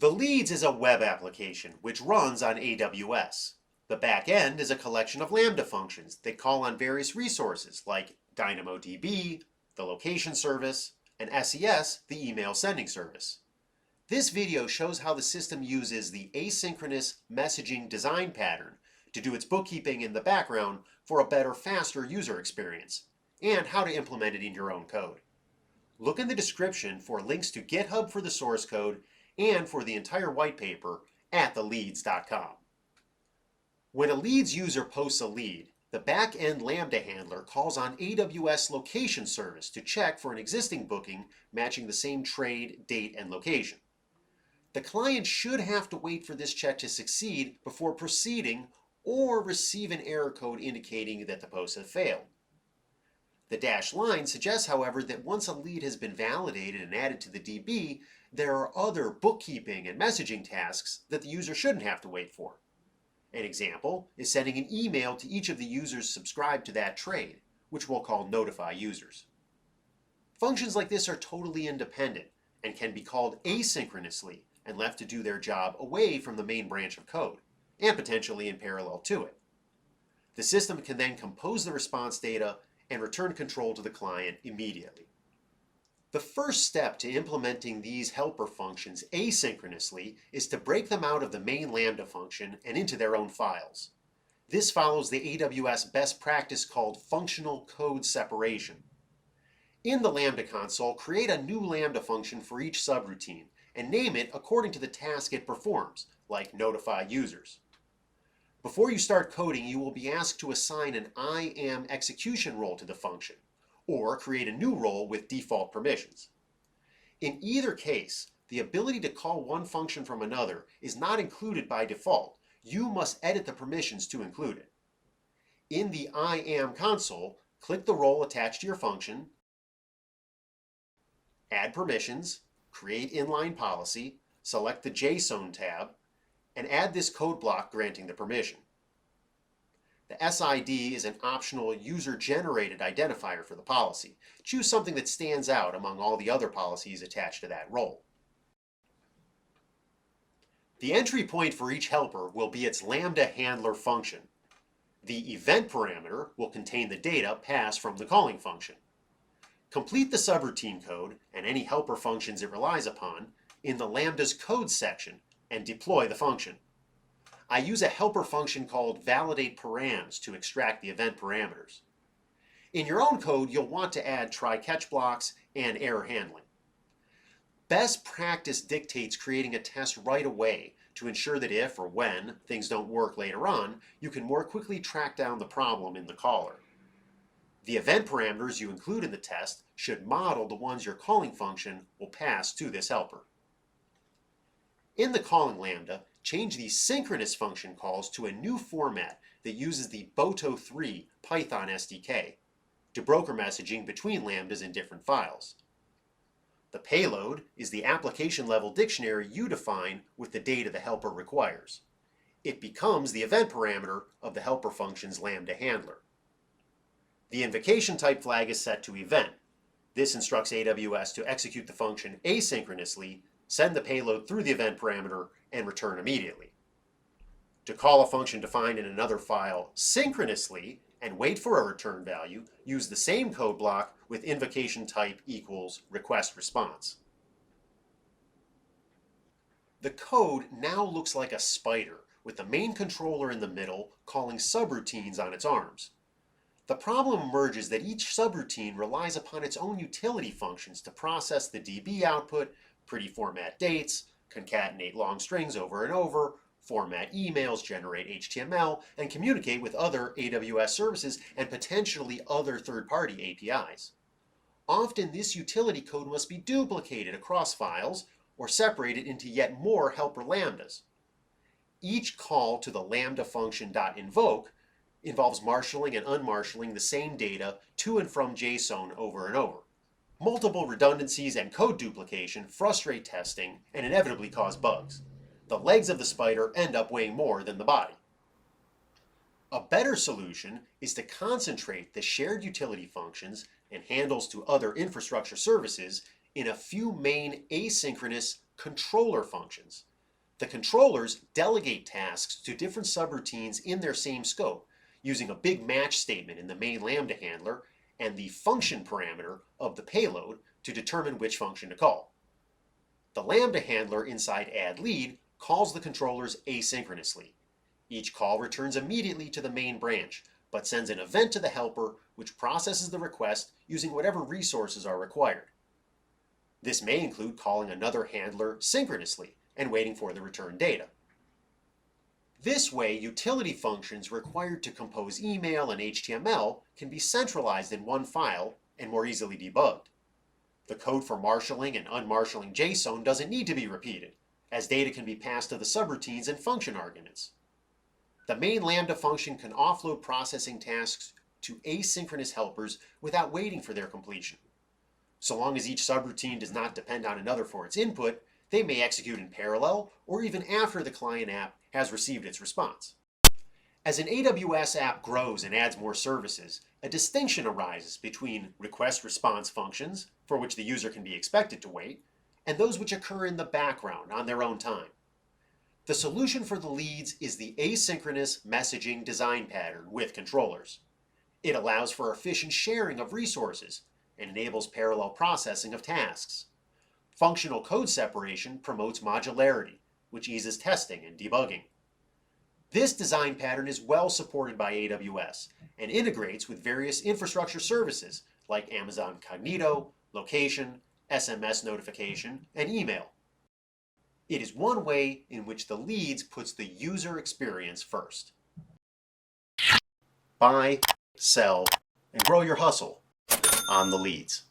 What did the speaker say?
The Leads is a web application which runs on AWS. The back end is a collection of Lambda functions that call on various resources like DynamoDB, the location service, and SES, the email sending service. This video shows how the system uses the asynchronous messaging design pattern to do its bookkeeping in the background for a better, faster user experience, and how to implement it in your own code. Look in the description for links to GitHub for the source code and for the entire white paper at theleads.com. When a Leads user posts a lead, the back-end Lambda handler calls on AWS location service to check for an existing booking matching the same trade, date, and location. The client should have to wait for this check to succeed before proceeding or receive an error code indicating that the post has failed. The dashed line suggests, however, that once a lead has been validated and added to the DB, there are other bookkeeping and messaging tasks that the user shouldn't have to wait for. An example is sending an email to each of the users subscribed to that trade, which we'll call notify users. Functions like this are totally independent and can be called asynchronously and left to do their job away from the main branch of code, and potentially in parallel to it. The system can then compose the response data and return control to the client immediately. The first step to implementing these helper functions asynchronously is to break them out of the main Lambda function and into their own files. This follows the AWS best practice called functional code separation. In the Lambda console, create a new Lambda function for each subroutine and name it according to the task it performs, like notify users. Before you start coding, you will be asked to assign an IAM execution role to the function, or create a new role with default permissions. In either case, the ability to call one function from another is not included by default. You must edit the permissions to include it. In the IAM console, click the role attached to your function, add permissions, create inline policy, select the JSON tab, and add this code block granting the permission. The SID is an optional user-generated identifier for the policy. Choose something that stands out among all the other policies attached to that role. The entry point for each helper will be its Lambda handler function. The event parameter will contain the data passed from the calling function. Complete the subroutine code and any helper functions it relies upon in the Lambda's code section and deploy the function. I use a helper function called validateParams to extract the event parameters. In your own code, you'll want to add try-catch blocks and error handling. Best practice dictates creating a test right away to ensure that if or when things don't work later on, you can more quickly track down the problem in the caller. The event parameters you include in the test should model the ones your calling function will pass to this helper. In the calling Lambda, change the synchronous function calls to a new format that uses the Boto3 Python SDK to broker messaging between Lambdas in different files. The payload is the application-level dictionary you define with the data the helper requires. It becomes the event parameter of the helper function's Lambda handler. The invocation type flag is set to event. This instructs AWS to execute the function asynchronously, send the payload through the event parameter, and return immediately. To call a function defined in another file synchronously and wait for a return value, use the same code block with invocation type equals request response. The code now looks like a spider with the main controller in the middle calling subroutines on its arms. The problem emerges that each subroutine relies upon its own utility functions to process the DB output, pretty format dates, concatenate long strings over and over, format emails, generate HTML, and communicate with other AWS services and potentially other third-party APIs. Often this utility code must be duplicated across files or separated into yet more helper lambdas. Each call to the lambda function .invoke involves marshalling and unmarshalling the same data to and from JSON over and over. Multiple redundancies and code duplication frustrate testing and inevitably cause bugs. The legs of the spider end up weighing more than the body. A better solution is to concentrate the shared utility functions and handles to other infrastructure services in a few main asynchronous controller functions. The controllers delegate tasks to different subroutines in their same scope, using a big match statement in the main Lambda handler and the function parameter of the payload to determine which function to call. The Lambda handler inside addLead calls the controllers asynchronously. Each call returns immediately to the main branch, but sends an event to the helper which processes the request using whatever resources are required. This may include calling another handler synchronously and waiting for the return data. This way, utility functions required to compose email and HTML can be centralized in one file and more easily debugged. The code for marshalling and unmarshalling JSON doesn't need to be repeated, as data can be passed to the subroutines and function arguments. The main Lambda function can offload processing tasks to asynchronous helpers without waiting for their completion. So long as each subroutine does not depend on another for its input, they may execute in parallel or even after the client app has received its response. As an AWS app grows and adds more services, a distinction arises between request-response functions, for which the user can be expected to wait, and those which occur in the background on their own time. The solution for the leads is the asynchronous messaging design pattern with controllers. It allows for efficient sharing of resources and enables parallel processing of tasks. Functional code separation promotes modularity, which eases testing and debugging. This design pattern is well supported by AWS and integrates with various infrastructure services like Amazon Cognito, Location, SMS notification, and email. It is one way in which the leads puts the user experience first. Buy, sell, and grow your hustle on the leads.